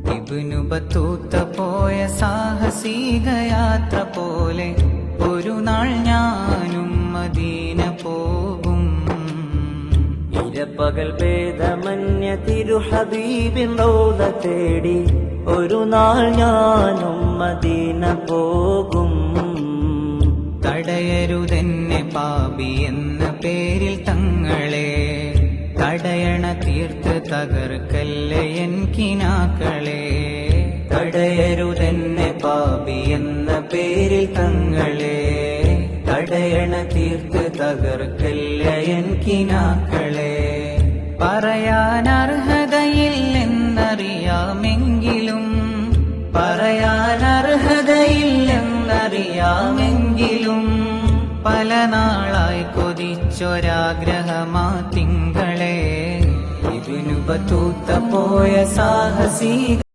Ibnu Battuta പോയ സാഹസിക യാത്ര പോലെ ഒരു നാൾ ഞാനും മദീന പോകും. ഇരപ്പകൽ ഭേദമന്യ തിരുഹബീബിൻ റൗള തേടി ഒരു നാൾ ഞാനും മദീന പോകും. തടയരുതെന്നെ പാപി എന്ന പേരിൽ തങ്ങളെ, തടയണ തീർത്ത് തകർക്കല്ലേ എൻ കിനാക്കളെ. തടയരുതെന്നെ പാപി എന്ന പേരിൽ തങ്ങളെ, തടയണ തീർത്ത് തകർക്കല്ലേ എൻ കിനാക്കളെ. പറയാൻ അർഹതയില്ലെന്നറിയാമെങ്കിലും, പറയാൻ അർഹതയില്ലെന്നറിയാമെങ്കിലും പല നാളായി കൊതിച്ചൊരാഗ്രഹമാ തിങ്കളെ. ഇബ്നു ബത്തൂത്ത പോയ സാഹസിക